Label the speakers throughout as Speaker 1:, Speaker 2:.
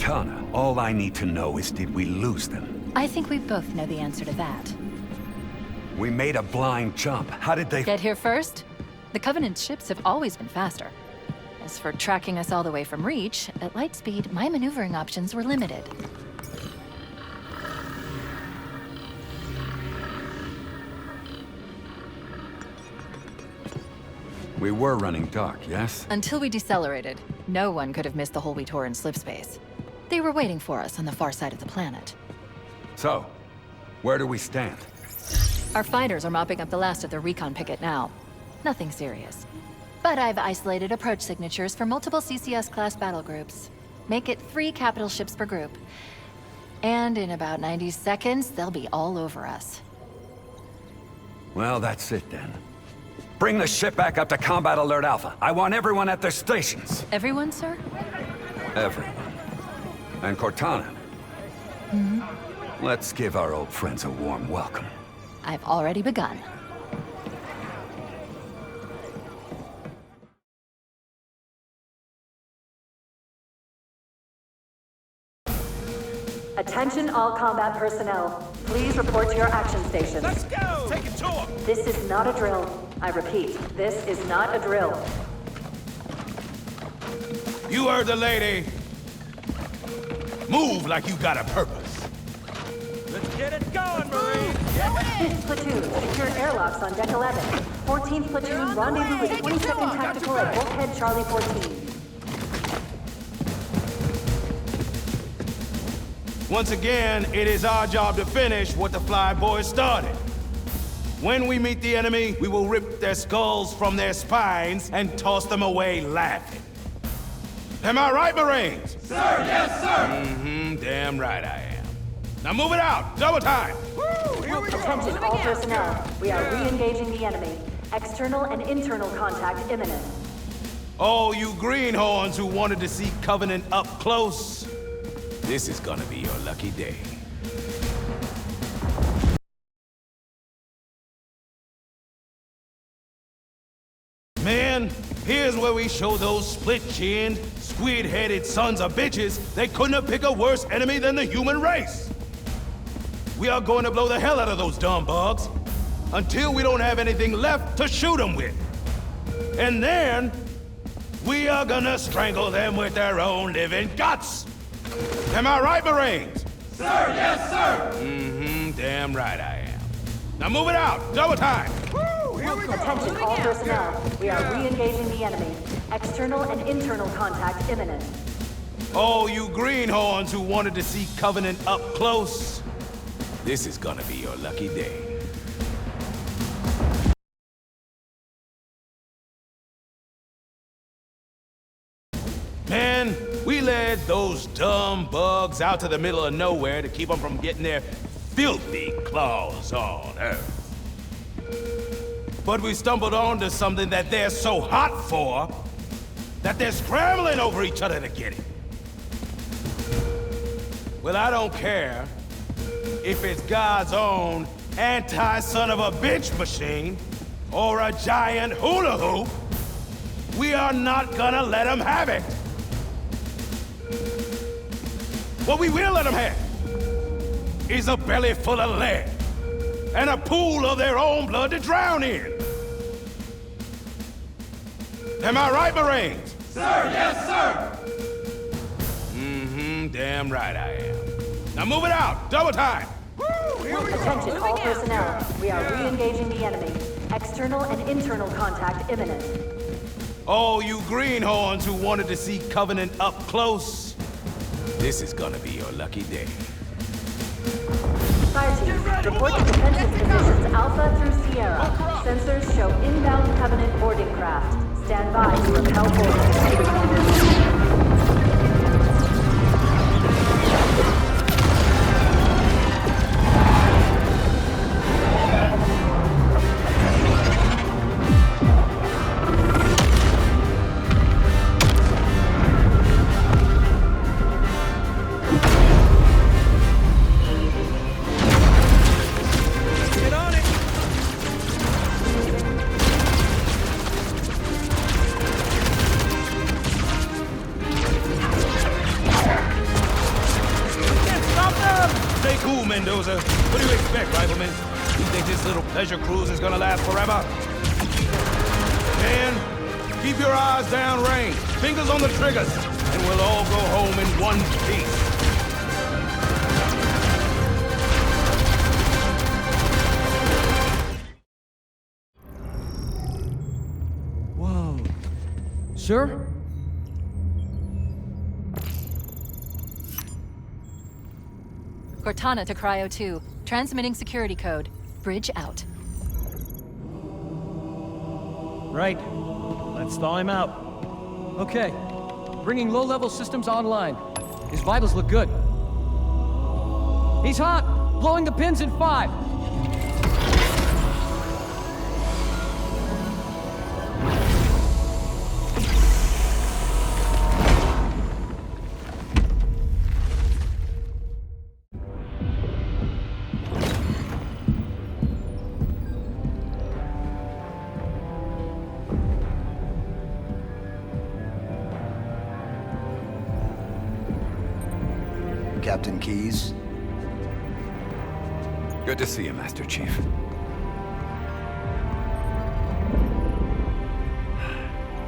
Speaker 1: Cortana. All I need to know is, did we lose them?
Speaker 2: I think we both know the answer to that.
Speaker 1: We made a blind jump. How did they...
Speaker 2: Get here first? The Covenant's ships have always been faster. As for tracking us all the way from Reach, at light speed, my maneuvering options were limited.
Speaker 1: We were running dark, yes?
Speaker 2: Until we decelerated, no one could have missed the hole we tore in slip space. They were waiting for us on the far side of the planet.
Speaker 1: So, where do we stand?
Speaker 2: Our fighters are mopping up the last of the recon picket now. Nothing serious. But I've isolated approach signatures for multiple CCS-class battle groups. Make it 3 capital ships per group. And in about 90 seconds, they'll be all over us.
Speaker 1: Well, that's it then. Bring the ship back up to Combat Alert Alpha. I want everyone at their stations.
Speaker 2: Everyone, sir?
Speaker 1: Everyone. And Cortana. Let's give our old friends a warm welcome.
Speaker 2: I've already begun.
Speaker 3: Attention all combat personnel. Please report to your action stations.
Speaker 4: Let's go! Take it to him!
Speaker 3: This is not a drill. I repeat, this is not a drill.
Speaker 4: You heard the lady. Move like you got a purpose. Let's get it going, Marine!
Speaker 3: 5th Platoon, secure airlocks on Deck 11. 14th Platoon, rendezvous with 22nd Tactical at Bulkhead Charlie 14.
Speaker 4: Once again, it is our job to finish what the Flyboys started. When we meet the enemy, we will rip their skulls from their spines and toss them away laughing. Am I right, Marines?
Speaker 5: Sir, yes, sir!
Speaker 4: Damn right I am. Now move it out! Double time!
Speaker 5: Woo, here we go!
Speaker 3: Attention all personnel. We are re-engaging the enemy. External and internal contact imminent.
Speaker 4: Oh, you greenhorns who wanted to see Covenant up close. This is gonna be your lucky day. Man, here's where we show those split-chinned, squid-headed sons of bitches they couldn't have picked a worse enemy than the human race. We are going to blow the hell out of those dumb bugs until we don't have anything left to shoot them with. And then, we are gonna strangle them with their own living guts. Am I right, Marines?
Speaker 5: Sir, yes, sir!
Speaker 4: Damn right I am. Now move it out! Double time!
Speaker 5: Woo, here we go!
Speaker 3: Attention all personnel. We are re-engaging the enemy. External and internal contact imminent.
Speaker 4: Oh, you greenhorns who wanted to see Covenant up close. This is gonna be your lucky day. Man, we led those dumb bugs out to the middle of nowhere to keep them from getting their filthy claws on Earth. But we stumbled onto something that they're so hot for that they're scrambling over each other to get it. Well, I don't care if it's God's own anti-son-of-a-bitch machine or a giant hula hoop. We are not gonna let them have it. What we will let them have is a belly full of lead and a pool of their own blood to drown in. Am I right, Marines?
Speaker 5: Sir, yes, sir!
Speaker 4: Damn right I am. Now move it out! Double time!
Speaker 5: Woo, here we go!
Speaker 3: Attention all personnel. We are re-engaging the enemy. External and internal contact imminent.
Speaker 4: Oh, you greenhorns who wanted to see Covenant up close. This is gonna be your lucky day.
Speaker 3: Fire team, report to defensive positions Alpha through Sierra. Sensors show inbound Covenant boarding craft. Stand by to repel boarding.
Speaker 4: Mendoza. What do you expect, Rifleman? You think this little pleasure cruise is gonna last forever? Man, keep your eyes downrange, fingers on the triggers, and we'll all go home in one piece.
Speaker 6: Whoa. Sir?
Speaker 2: Cortana to Cryo 2. Transmitting security code. Bridge out.
Speaker 6: Right. Let's thaw him out. Okay. Bringing low-level systems online. His vitals look good. He's hot! Blowing the pins in 5!
Speaker 7: Captain Keyes?
Speaker 1: Good to see you, Master Chief.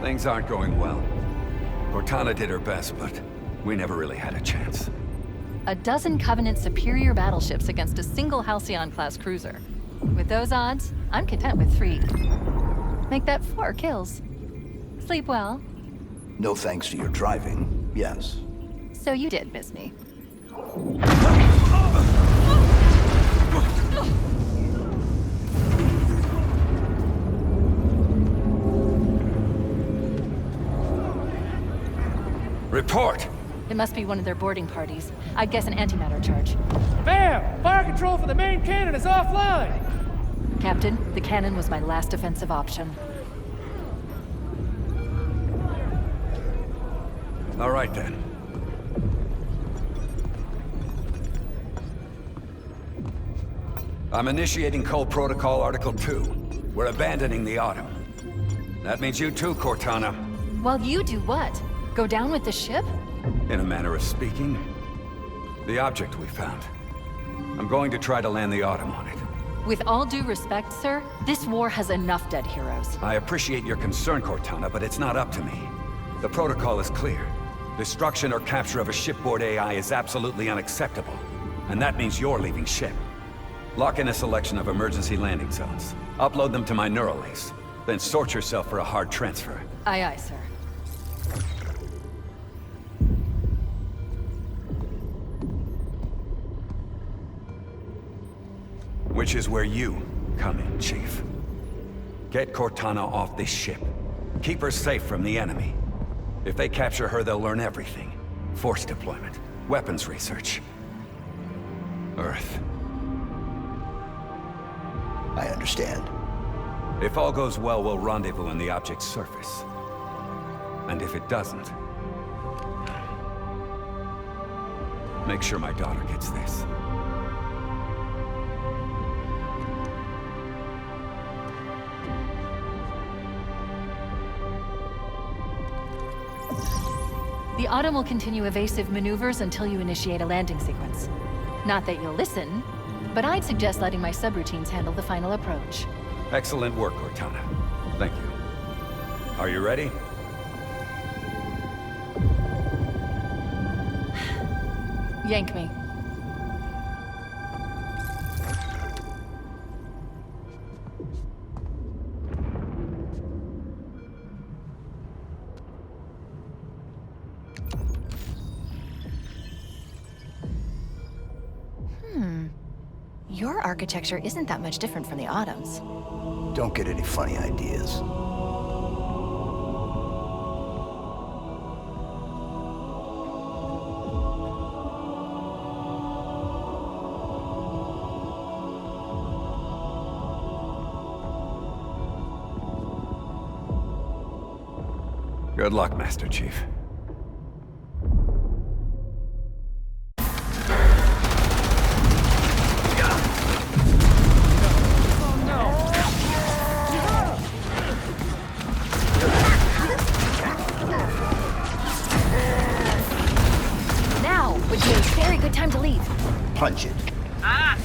Speaker 1: Things aren't going well. Cortana did her best, but we never really had a chance.
Speaker 2: A dozen Covenant superior battleships against a single Halcyon-class cruiser. With those odds, I'm content with 3. Make that 4 kills. Sleep well.
Speaker 7: No thanks to your driving, yes.
Speaker 2: So you did miss me.
Speaker 1: Report!
Speaker 2: It must be one of their boarding parties. I'd guess an antimatter charge.
Speaker 8: Bam! Fire control for the main cannon is offline!
Speaker 2: Captain, the cannon was my last defensive option.
Speaker 1: All right, then. I'm initiating Cole Protocol Article 2. We're abandoning the Autumn. That means you too, Cortana.
Speaker 2: While you do what? Go down with the ship?
Speaker 1: In a manner of speaking. The object we found. I'm going to try to land the Autumn on it.
Speaker 2: With all due respect, sir, this war has enough dead heroes.
Speaker 1: I appreciate your concern, Cortana, but it's not up to me. The protocol is clear. Destruction or capture of a shipboard AI is absolutely unacceptable. And that means you're leaving ship. Lock in a selection of emergency landing zones. Upload them to my neural lace. Then sort yourself for a hard transfer.
Speaker 2: Aye, aye, sir.
Speaker 1: Which is where you come in, Chief. Get Cortana off this ship. Keep her safe from the enemy. If they capture her, they'll learn everything. Force deployment, weapons research. Earth.
Speaker 7: I understand.
Speaker 1: If all goes well, we'll rendezvous on the object's surface. And if it doesn't, make sure my daughter gets this.
Speaker 2: The Autumn will continue evasive maneuvers until you initiate a landing sequence. Not that you'll listen, but I'd suggest letting my subroutines handle the final approach.
Speaker 1: Excellent work, Cortana. Thank you. Are you ready?
Speaker 2: Yank me. Your architecture isn't that much different from the Autumn's.
Speaker 7: Don't get any funny ideas.
Speaker 1: Good luck, Master Chief.
Speaker 2: Now would be a very good time to leave.
Speaker 7: Punch it.
Speaker 9: Ah,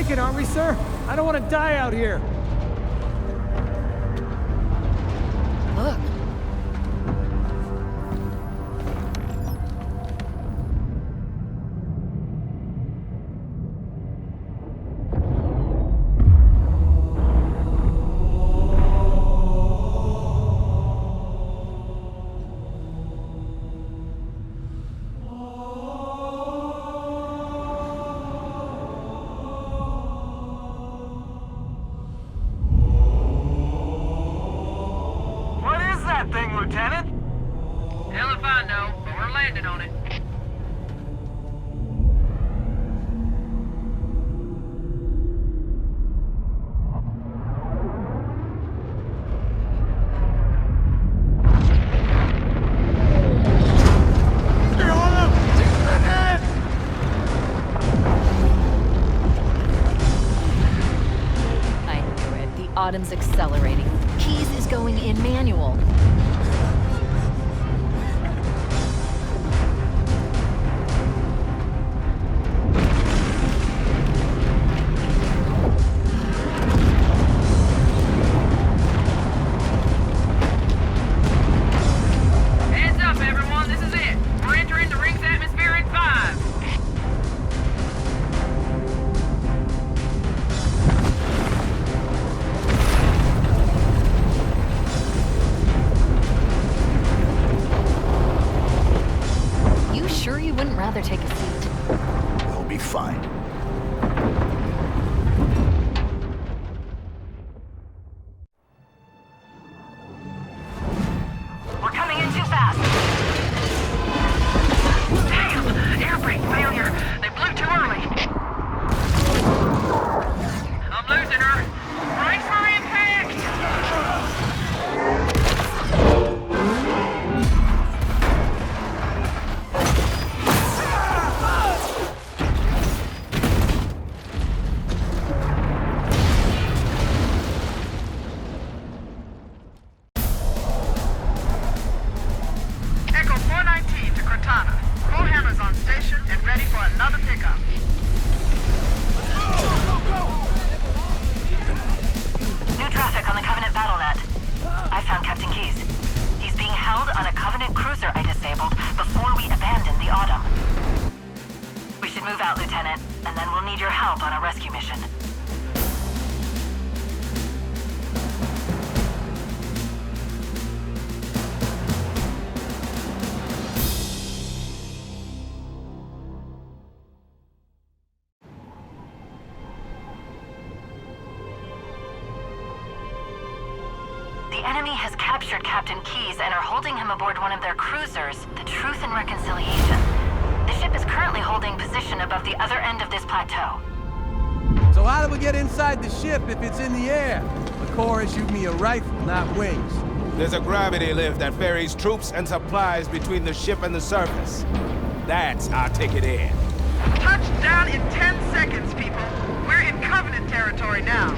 Speaker 6: make it, aren't we, sir? I don't want to die out here.
Speaker 2: Look.
Speaker 9: Lieutenant?
Speaker 10: Hell if I know, but we're landing on it.
Speaker 2: I knew it. The Autumn's accelerating. Keys is going in manual.
Speaker 10: Hands up, everyone. This is it. We're entering the ring's atmosphere in 5.
Speaker 2: You sure you wouldn't rather take a seat?
Speaker 7: We'll be fine.
Speaker 9: We're coming in too fast. Damn! Air brake failure. They blew too early.
Speaker 10: I'm losing her. Brace for impact! Echo 419 to Cortana. Bullhammer's on station and ready for another pickup.
Speaker 9: New traffic on the Covenant battle net. I found Captain Keyes. He's being held on a Covenant cruiser I disabled before we abandoned the Autumn. We should move out, Lieutenant, and then we'll need your help on a rescue mission. The enemy has captured Captain Keyes and are holding him aboard one of their cruisers, the Truth and Reconciliation. The ship is currently holding position above the other end of this plateau.
Speaker 11: So how do we get inside the ship if it's in the air? The Corps issued me a rifle, not wings.
Speaker 4: There's a gravity lift that ferries troops and supplies between the ship and the surface. That's our ticket in.
Speaker 10: Touchdown in 10 seconds, people. We're in Covenant territory now.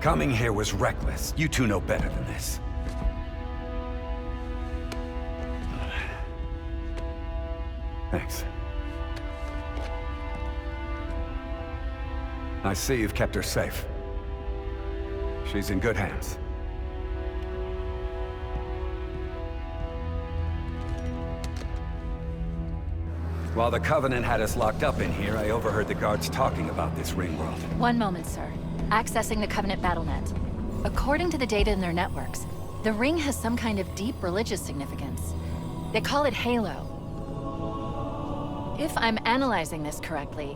Speaker 1: Coming here was reckless. You two know better than this. Thanks. I see you've kept her safe. She's in good hands. While the Covenant had us locked up in here, I overheard the guards talking about this ring world.
Speaker 2: One moment, sir. Accessing the Covenant BattleNet. According to the data in their networks, the ring has some kind of deep religious significance. They call it Halo. If I'm analyzing this correctly,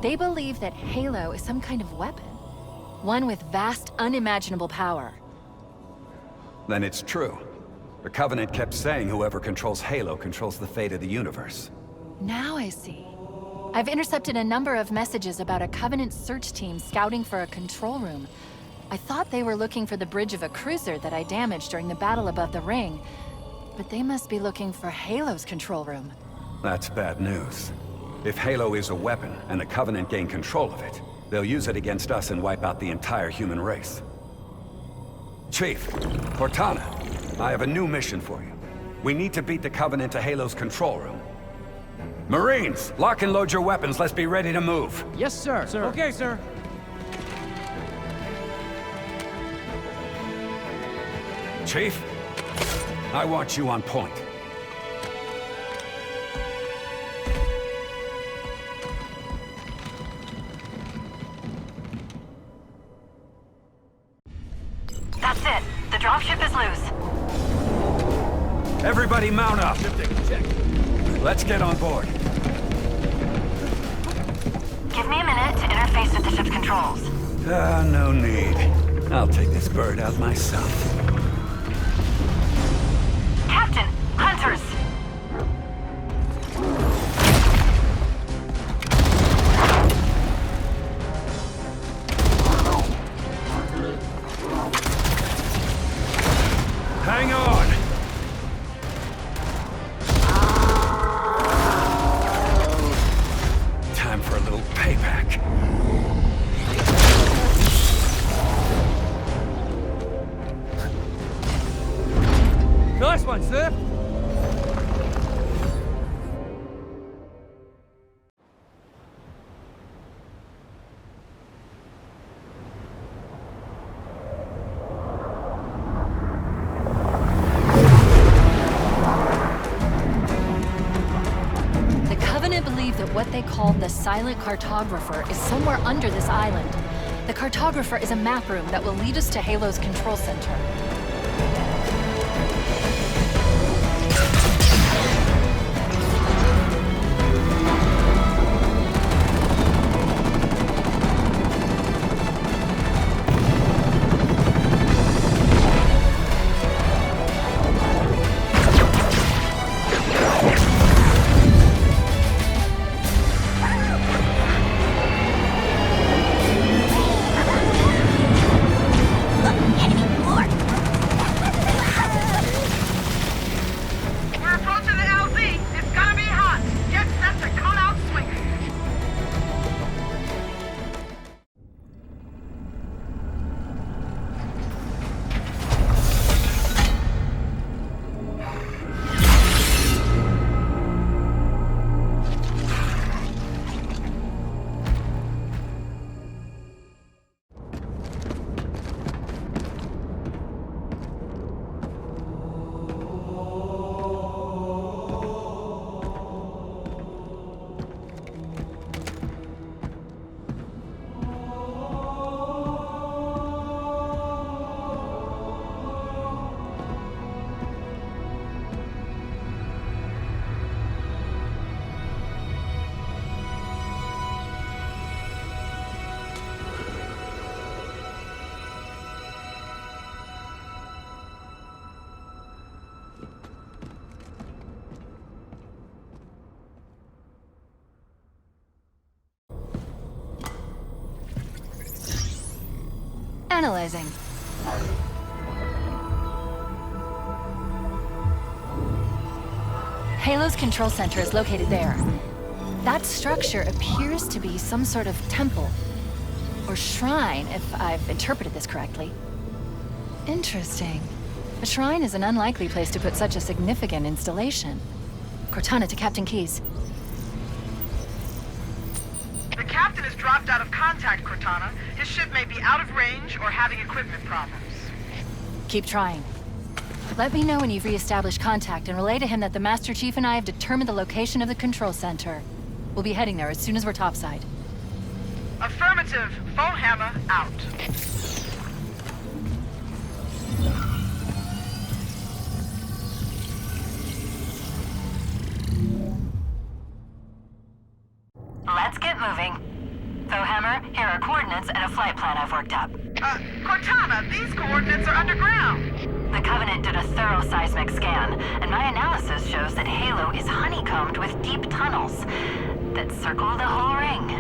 Speaker 2: they believe that Halo is some kind of weapon. One with vast, unimaginable power.
Speaker 1: Then it's true. The Covenant kept saying whoever controls Halo controls the fate of the universe.
Speaker 2: Now I see. I've intercepted a number of messages about a Covenant search team scouting for a control room. I thought they were looking for the bridge of a cruiser that I damaged during the battle above the ring. But they must be looking for Halo's control room.
Speaker 1: That's bad news. If Halo is a weapon, and the Covenant gain control of it, they'll use it against us and wipe out the entire human race. Chief, Cortana, I have a new mission for you. We need to beat the Covenant to Halo's control room. Marines, lock and load your weapons. Let's be ready to move.
Speaker 6: Yes, sir.
Speaker 8: Okay, sir.
Speaker 1: Chief, I want you on point.
Speaker 9: That's it. The dropship is loose.
Speaker 1: Everybody mount up.
Speaker 4: Check.
Speaker 1: Let's get on board.
Speaker 9: Give me a minute to interface with the ship's controls.
Speaker 1: No need. I'll take this bird out myself.
Speaker 9: Captain, hunters!
Speaker 1: Hang on! Time for a little payback.
Speaker 11: Nice one, sir.
Speaker 2: The Covenant believe that what they called the Silent Cartographer is somewhere under this island. The Cartographer is a map room that will lead us to Halo's control center.
Speaker 10: We're approaching the LZ. It's gonna be hot. Get set to come out swinging.
Speaker 2: Analyzing. Halo's control center is located there. That structure appears to be some sort of temple. Or shrine, if I've interpreted this correctly. Interesting. A shrine is an unlikely place to put such a significant installation. Cortana to Captain Keyes.
Speaker 10: The captain has dropped out of contact, Cortana. His ship may be out of range or having equipment problems.
Speaker 2: Keep trying. Let me know when you've re-established contact and relay to him that the Master Chief and I have determined the location of the control center. We'll be heading there as soon as we're topside.
Speaker 10: Affirmative. Foehammer out.
Speaker 9: Let's get moving. Foehammer, here are coordinates and a flight plan I've worked up.
Speaker 10: Cortana, these coordinates are underground.
Speaker 9: The Covenant did a thorough seismic scan, and my analysis shows that Halo is honeycombed with deep tunnels that circle the whole ring.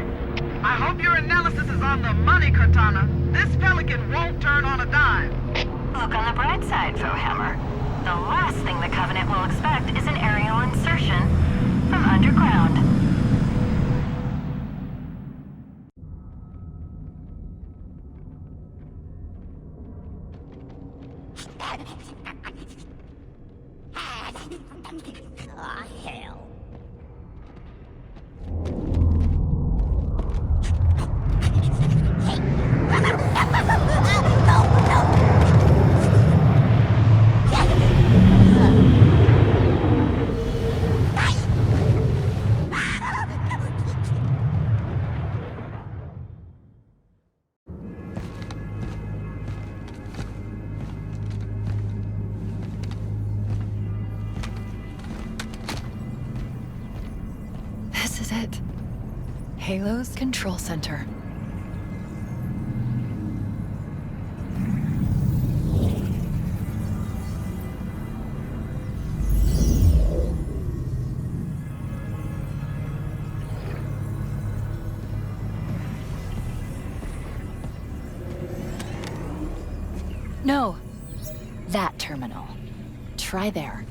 Speaker 10: I hope your analysis is on the money, Cortana. This Pelican won't turn on a dime.
Speaker 9: Look on the bright side, Foehammer. The last thing the Covenant will expect is an aerial insertion from underground.
Speaker 12: Hell.
Speaker 2: This is it. Halo's control center. No. That terminal. Try there.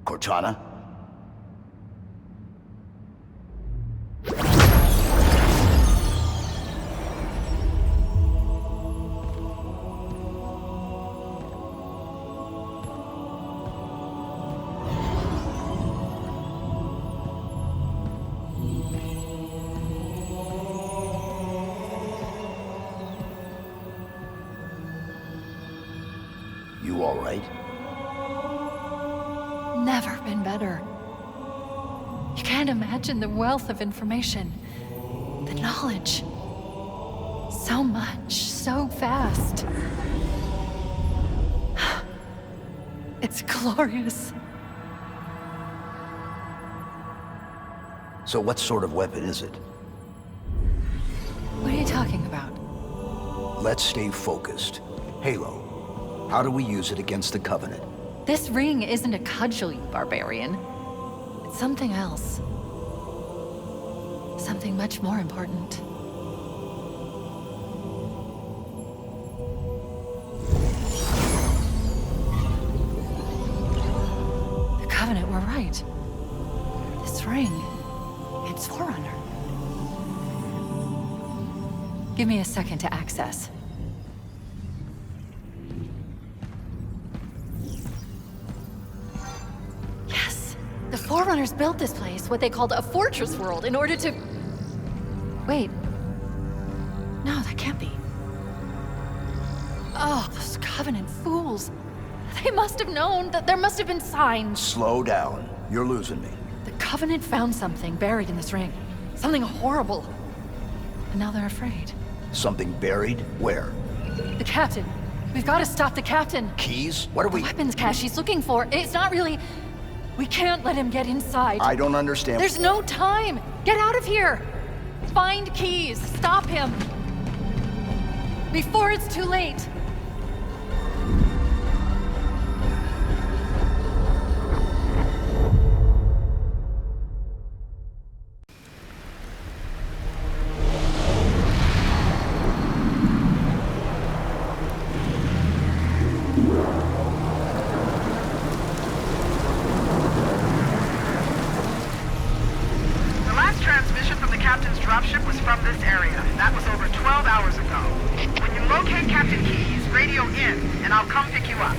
Speaker 7: Cortana? You all right?
Speaker 2: Never been better. You can't imagine the wealth of information, the knowledge. So much, so fast. It's glorious.
Speaker 7: So what sort of weapon is it?
Speaker 2: What are you talking about?
Speaker 7: Let's stay focused. Halo. How do we use it against the Covenant?
Speaker 2: This ring isn't a cudgel, you barbarian. It's something else. Something much more important. The Covenant were right. This ring, it's Forerunner. Give me a second to access. The Forerunners built this place, what they called a fortress world, in order to... Wait. No, that can't be. Oh, those Covenant fools. They must have known that there must have been signs.
Speaker 7: Slow down. You're losing me.
Speaker 2: The Covenant found something buried in this ring. Something horrible. And now they're afraid.
Speaker 7: Something buried? Where?
Speaker 2: The captain. We've got to stop the captain.
Speaker 7: Keys? What are we...
Speaker 2: The weapons cache he's looking for. It's not really... We can't let him get inside.
Speaker 7: I don't understand.
Speaker 2: There's no time! Get out of here! Find keys! Stop him! Before it's too late!
Speaker 10: dropship was from this area. That was over 12 hours ago. When you locate Captain Keyes, radio in, and I'll come pick you up.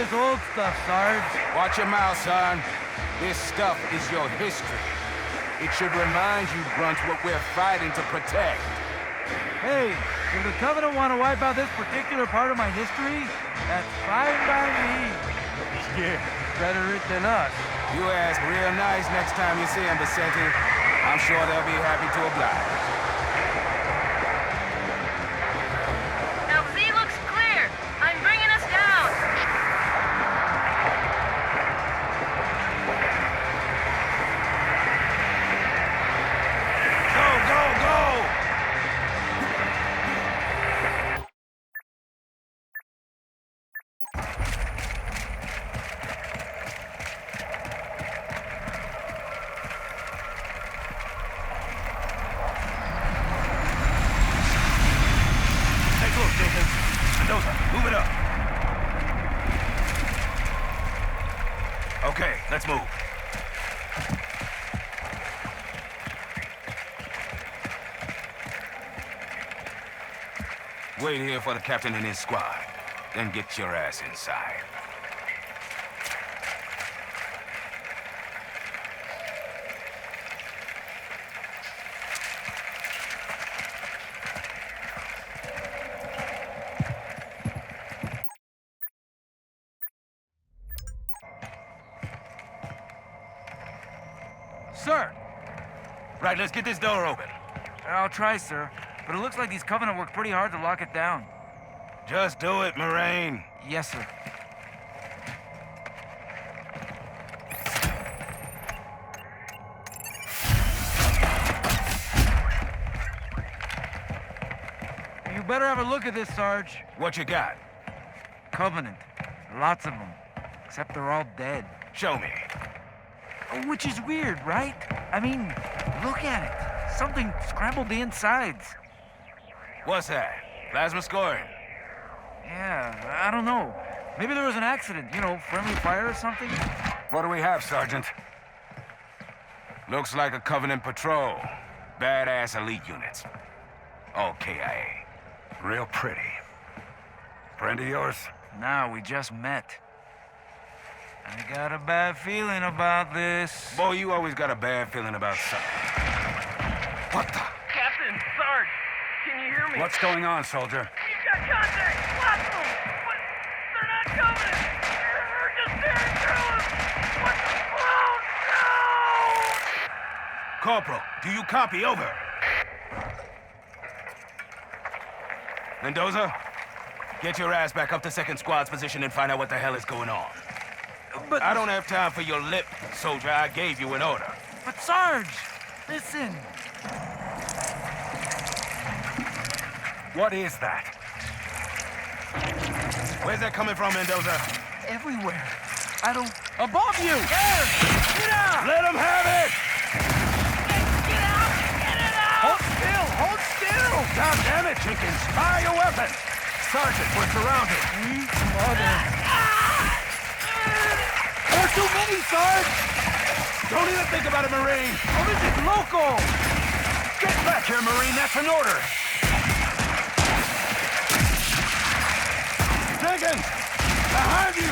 Speaker 11: this old stuff, Sarge.
Speaker 13: Watch your mouth, son. This stuff is your history. It should remind you, Grunts, what we're fighting to protect.
Speaker 14: Hey, if the Covenant want to wipe out this particular part of my history, that's fine by me.
Speaker 11: Yeah, better it than us.
Speaker 13: You ask real nice next time you see them, Vicente. I'm sure they'll be happy to oblige.
Speaker 9: Now Z looks clear. I'm bringing us down.
Speaker 4: Go, go, go! Take a look, Jenkins. Mendoza, move it up. Okay, let's move.
Speaker 13: Wait here for the captain and his squad. Then get your ass inside.
Speaker 14: Sir!
Speaker 4: Right, let's get this door open.
Speaker 14: I'll try, sir. But it looks like these Covenant worked pretty hard to lock it down.
Speaker 4: Just do it, Moraine.
Speaker 14: Yes, sir. You better have a look at this, Sarge.
Speaker 4: What you got?
Speaker 14: Covenant. Lots of them. Except they're all dead.
Speaker 4: Show me.
Speaker 14: Which is weird, right? I mean, look at it. Something scrambled the insides.
Speaker 4: What's that? Plasma scoring?
Speaker 14: Yeah, I don't know. Maybe there was an accident, you know, friendly fire or something?
Speaker 13: What do we have, Sergeant? Looks like a Covenant patrol. Badass elite units. All KIA.
Speaker 1: Real pretty. Friend of yours?
Speaker 14: Nah, we just met. I got a bad feeling about this.
Speaker 13: Boy, you always got a bad feeling about something. What the?
Speaker 8: Captain, Sarge, can you hear me?
Speaker 1: What's going on, soldier?
Speaker 8: He's got contact! Lots of them! But they're not coming! They're just tearing through us! What the... Oh, no!
Speaker 4: Corporal, do you copy? Over. Mendoza, get your ass back up to second squad's position and find out what the hell is going on.
Speaker 14: But
Speaker 4: I don't have time for your lip, soldier. I gave you an order.
Speaker 14: But Sarge, listen.
Speaker 1: What is that?
Speaker 4: Where's that coming from, Mendoza?
Speaker 14: Everywhere. I don't... Above you! There! Get out!
Speaker 4: Let him have it!
Speaker 8: Get out! Get it out!
Speaker 14: Hold still! Hold still!
Speaker 1: God damn it, Jenkins! Fire your weapon! Sergeant, we're surrounded.
Speaker 14: Mother. There are too many, Sarge!
Speaker 4: Don't even think about it, Marine!
Speaker 14: Oh, this is local!
Speaker 1: Get back here, Marine! That's an order!
Speaker 4: Jenkins! Behind you!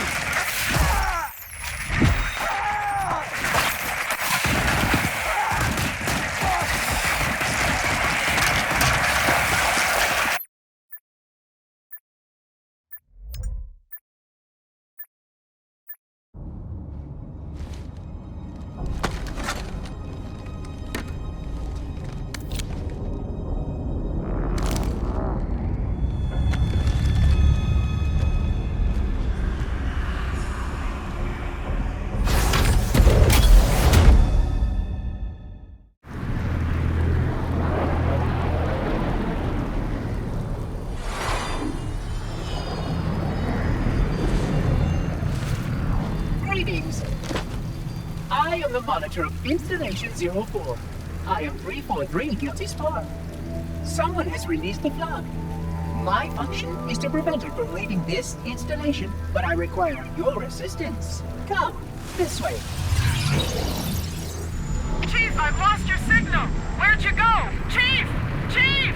Speaker 15: Greetings. I am the monitor of Installation 04. I am 343 Guilty Spar. Someone has released the flood. My function is to prevent it from leaving this installation, but I require your assistance. Come, this way.
Speaker 10: Chief, I've lost your signal. Where'd you go? Chief! Chief!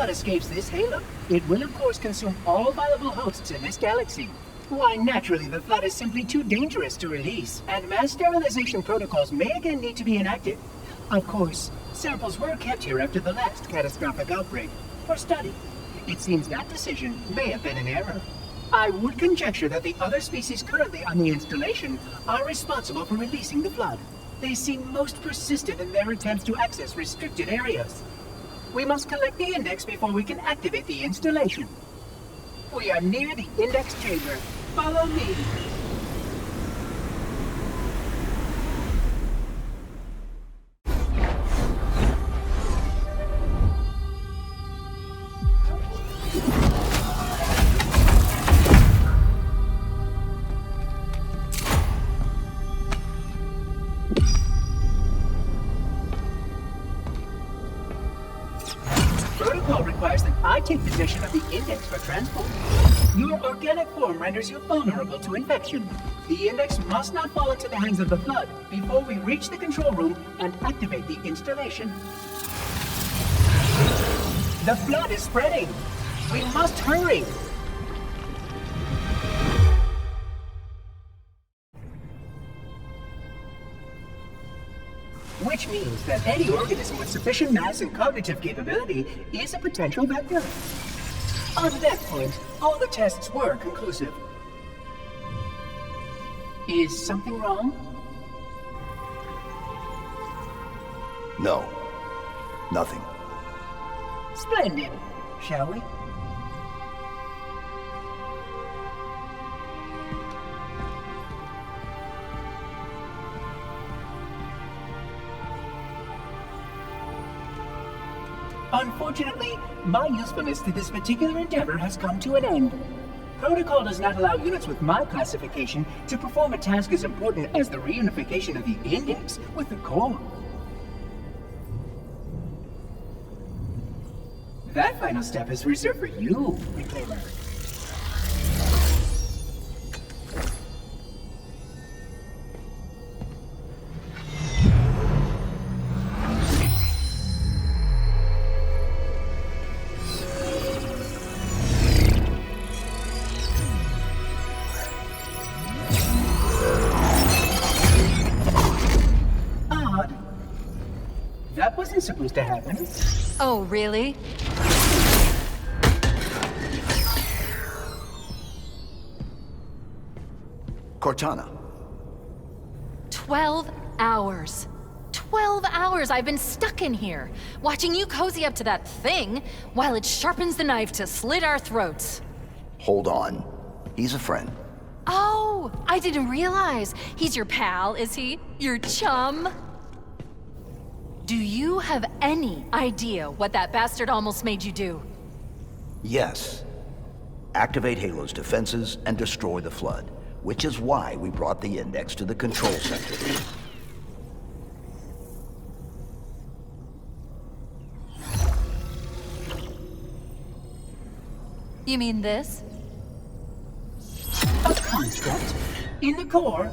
Speaker 15: flood escapes this halo, it will of course consume all viable hosts in this galaxy. Why, naturally, the flood is simply too dangerous to release, and mass sterilization protocols may again need to be enacted. Of course, samples were kept here after the last catastrophic outbreak, for study. It seems that decision may have been an error. I would conjecture that the other species currently on the installation are responsible for releasing the flood. They seem most persistent in their attempts to access restricted areas. We must collect the index before we can activate the installation. We are near the index chamber. Follow me. Protocol requires that I take possession of the index for transport. Your organic form renders you vulnerable to infection. The index must not fall into the hands of the flood before we reach the control room and activate the installation. The flood is spreading. We must hurry. Which means that any organism with sufficient mass and cognitive capability is a potential vector. On that point, all the tests were conclusive. Is something wrong?
Speaker 7: No. Nothing.
Speaker 15: Splendid. Shall we? Unfortunately, my usefulness to this particular endeavor has come to an end. Protocol does not allow units with my classification to perform a task as important as the reunification of the index with the core. That final step is reserved for you, Reclaimer. That wasn't supposed to happen.
Speaker 2: Oh, really?
Speaker 7: Cortana.
Speaker 2: 12 hours. 12 hours I've been stuck in here, watching you cozy up to that thing while it sharpens the knife to slit our throats.
Speaker 7: Hold on. He's a friend.
Speaker 2: Oh, I didn't realize. He's your pal, is he? Your chum? Do you have any idea what that bastard almost made you do?
Speaker 7: Yes. Activate Halo's defenses and destroy the flood, which is why we brought the index to the control center.
Speaker 2: You mean this?
Speaker 15: A construct in the core?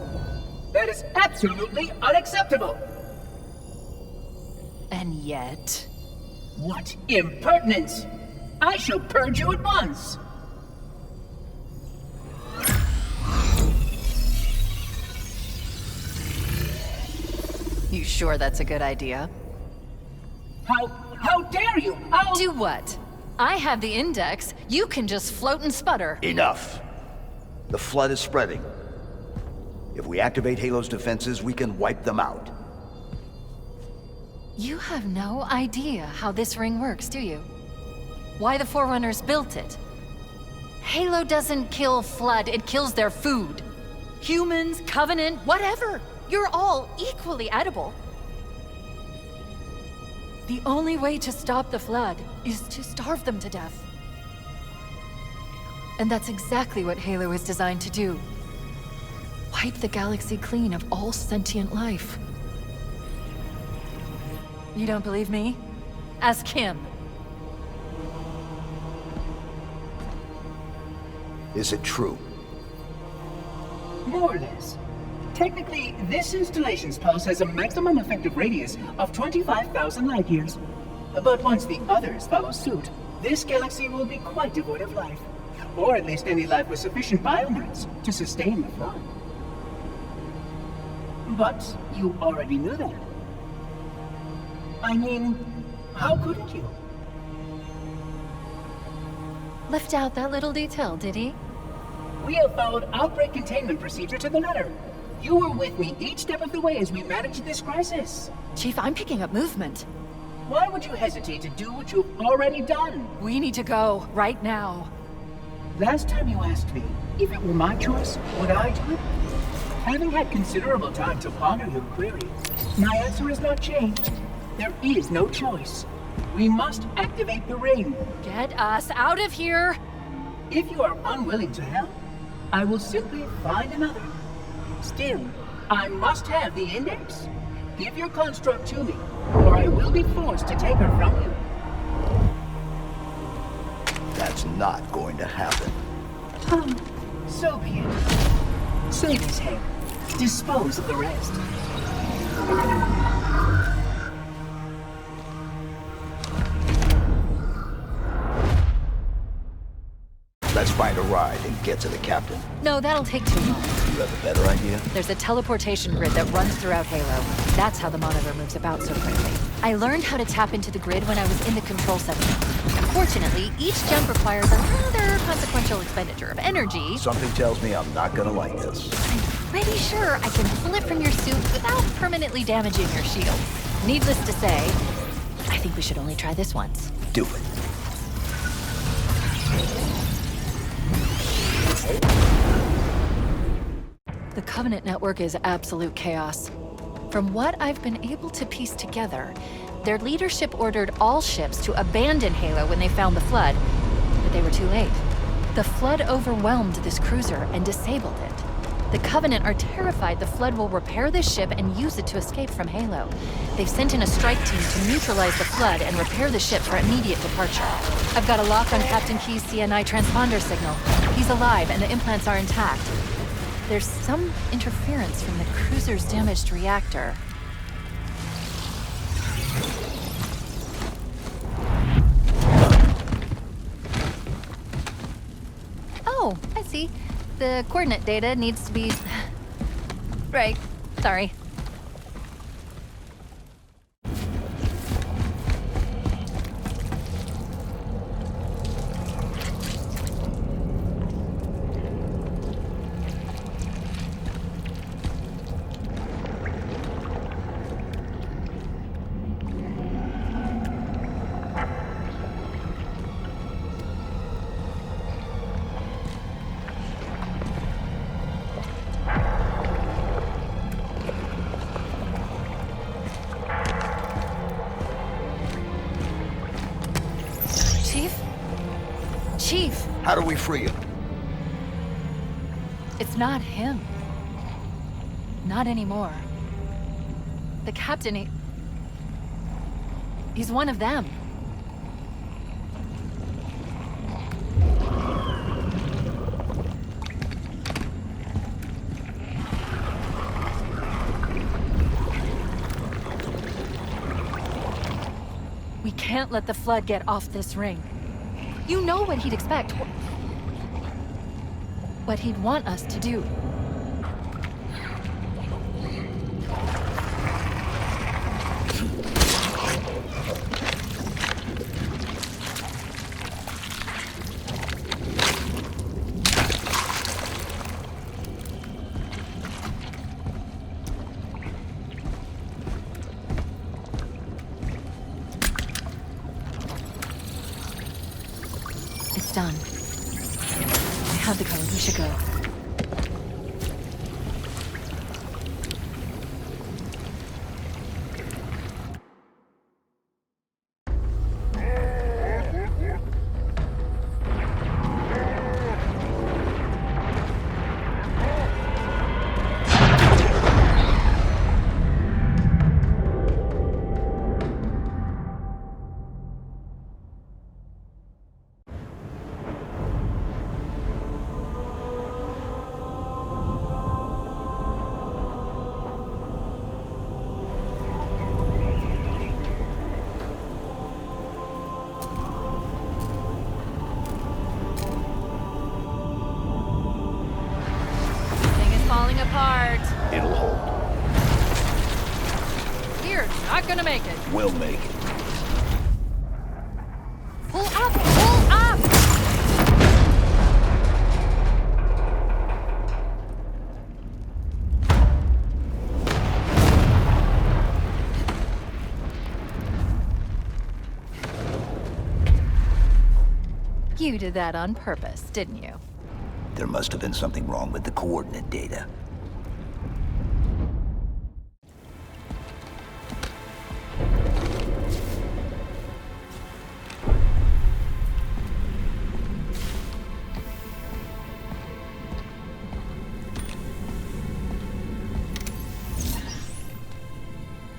Speaker 15: That is absolutely unacceptable!
Speaker 2: And yet...
Speaker 15: What impertinence! I shall purge you at once!
Speaker 2: You sure that's a good idea?
Speaker 15: How dare you!
Speaker 2: Do what? I have the index. You can just float and sputter.
Speaker 7: Enough! The flood is spreading. If we activate Halo's defenses, we can wipe them out.
Speaker 2: You have no idea how this ring works, do you? Why the Forerunners built it? Halo doesn't kill Flood, it kills their food. Humans, Covenant, whatever. You're all equally edible. The only way to stop the Flood is to starve them to death. And that's exactly what Halo is designed to do. Wipe the galaxy clean of all sentient life. You don't believe me? Ask him.
Speaker 7: Is it true?
Speaker 15: More or less. Technically, this installation's pulse has a maximum effective radius of 25,000 light years. But once the others follow suit, this galaxy will be quite devoid of life. Or at least any life with sufficient biomass to sustain the flood. But you already knew that. I mean, how couldn't you?
Speaker 2: Left out that little detail, did he?
Speaker 15: We have followed outbreak containment procedure to the letter. You were with me each step of the way as we managed this crisis.
Speaker 2: Chief, I'm picking up movement.
Speaker 15: Why would you hesitate to do what you've already done?
Speaker 2: We need to go, right now.
Speaker 15: Last time you asked me if it were my choice, would I do it? Having had considerable time to ponder your query, my answer has not changed. There is no choice. We must activate the ring.
Speaker 2: Get us out of here!
Speaker 15: If you are unwilling to help, I will simply find another. Still, I must have the index. Give your construct to me, or I will be forced to take her from you.
Speaker 7: That's not going to happen.
Speaker 15: So be it. Save his head. Dispose of the rest.
Speaker 7: Let's find a ride and get to the captain.
Speaker 2: No, that'll take too long.
Speaker 7: You have a better idea?
Speaker 2: There's a teleportation grid that runs throughout Halo. That's how the monitor moves about so quickly. I learned how to tap into the grid when I was in the control center. Unfortunately, each jump requires a rather consequential expenditure of energy.
Speaker 7: Something tells me I'm not gonna like this.
Speaker 2: I'm pretty sure I can pull it from your suit without permanently damaging your shield. Needless to say, I think we should only try this once.
Speaker 7: Do it.
Speaker 2: The Covenant network is absolute chaos. From what I've been able to piece together, their leadership ordered all ships to abandon Halo when they found the flood, but they were too late. The flood overwhelmed this cruiser and disabled it. The Covenant are terrified the flood will repair this ship and use it to escape from Halo. They've sent in a strike team to neutralize the flood and repair the ship for immediate departure. I've got a lock on Captain Key's CNI transponder signal. He's alive and the implants are intact. There's some interference from the cruiser's damaged reactor. Oh, I see. The coordinate data needs to be... Right. Sorry. Chief!
Speaker 7: How do we free him?
Speaker 2: It's not him. Not anymore. The captain, he's one of them. We can't let the flood get off this ring. You know what he'd expect. What he'd want us to do. It's done. I have the code. We should go. falling apart.
Speaker 7: It'll hold.
Speaker 2: We're not gonna make it.
Speaker 7: We'll make it.
Speaker 2: Pull up! Pull up! You did that on purpose, didn't you?
Speaker 7: There must have been something wrong with the coordinate data.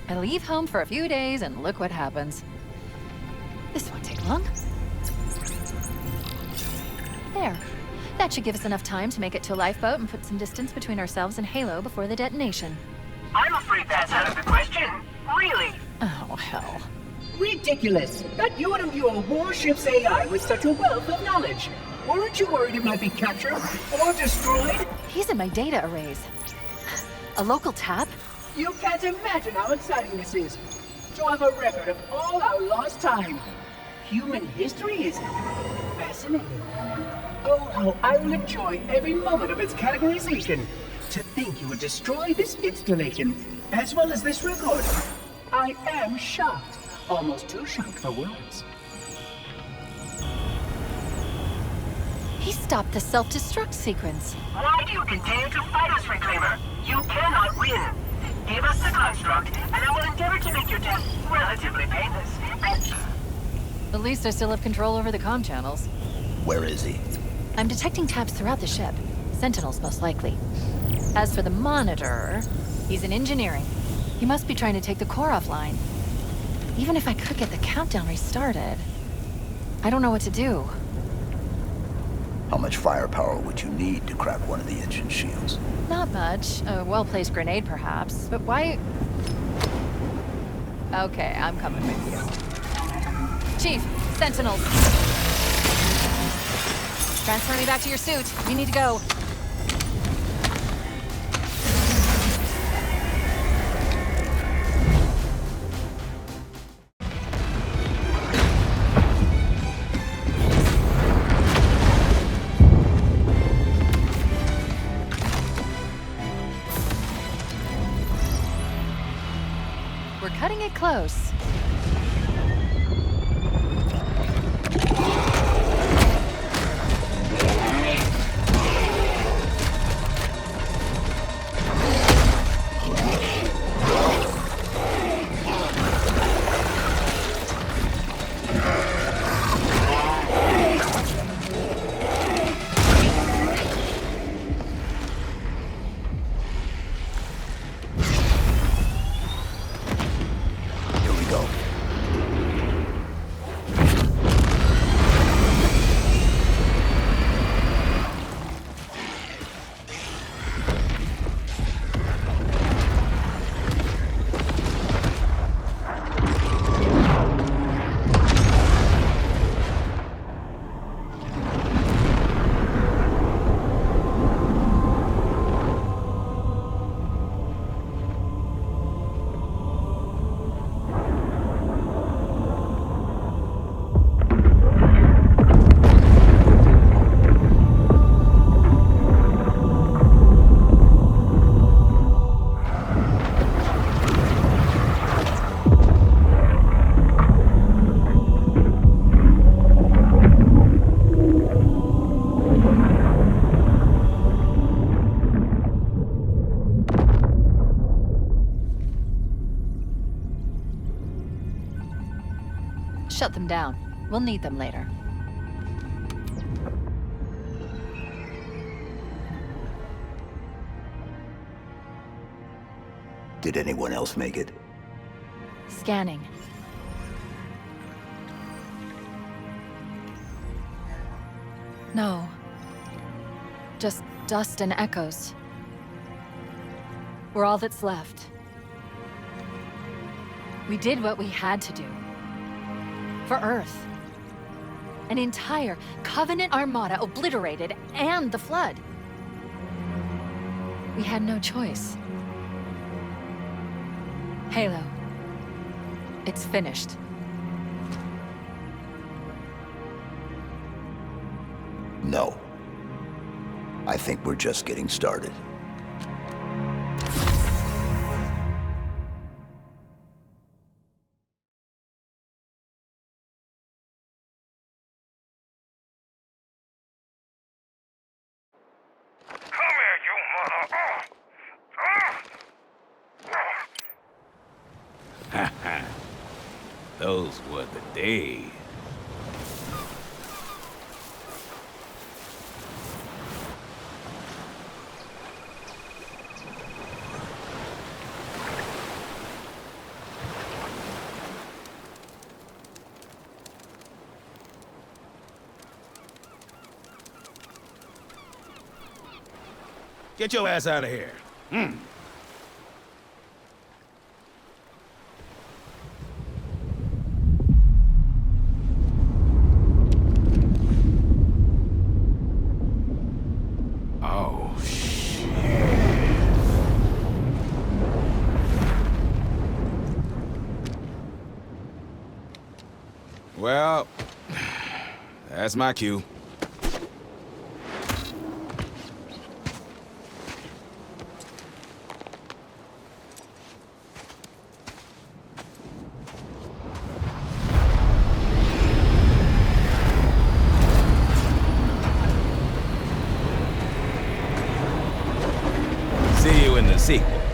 Speaker 2: I leave home for a few days and look what happens. This won't take long. There. That should give us enough time to make it to a lifeboat and put some distance between ourselves and Halo before the detonation.
Speaker 15: I'm afraid that's out of the question. Really?
Speaker 2: Oh, hell.
Speaker 15: Ridiculous that you would imbue a warship's AI with such a wealth of knowledge. Weren't you worried it might be captured or destroyed?
Speaker 2: He's in my data arrays. A local tap?
Speaker 15: You can't imagine how exciting this is. To have a record of all our lost time. Human history is fascinating. Oh, how I will enjoy every moment of its categorization. To think you would destroy this installation, as well as this record. I am shocked. Almost too shocked for words.
Speaker 2: He stopped the self-destruct sequence.
Speaker 15: Why do you continue to fight us, Reclaimer? You cannot win. Give us the construct, and I will endeavor to make your death relatively painless.
Speaker 2: At least I still have control over the comm channels.
Speaker 7: Where is he?
Speaker 2: I'm detecting taps throughout the ship. Sentinels, most likely. As for the monitor, he's in engineering. He must be trying to take the core offline. Even if I could get the countdown restarted, I don't know what to do.
Speaker 7: How much firepower would you need to crack one of the engine shields?
Speaker 2: Not much. A well-placed grenade, perhaps. But why... Okay, I'm coming with you. Chief, Sentinels. Transfer me back to your suit. We need to go. We're cutting it close. Shut them down. We'll need them later.
Speaker 7: Did anyone else make it?
Speaker 2: Scanning. No. Just dust and echoes. We're all that's left. We did what we had to do. For Earth. An entire Covenant armada obliterated, and the Flood. We had no choice. Halo. It's finished.
Speaker 7: No. I think we're just getting started.
Speaker 4: Those were the days. Get your ass out of here. Oh, shit. Well, that's my cue. See you in the sequel.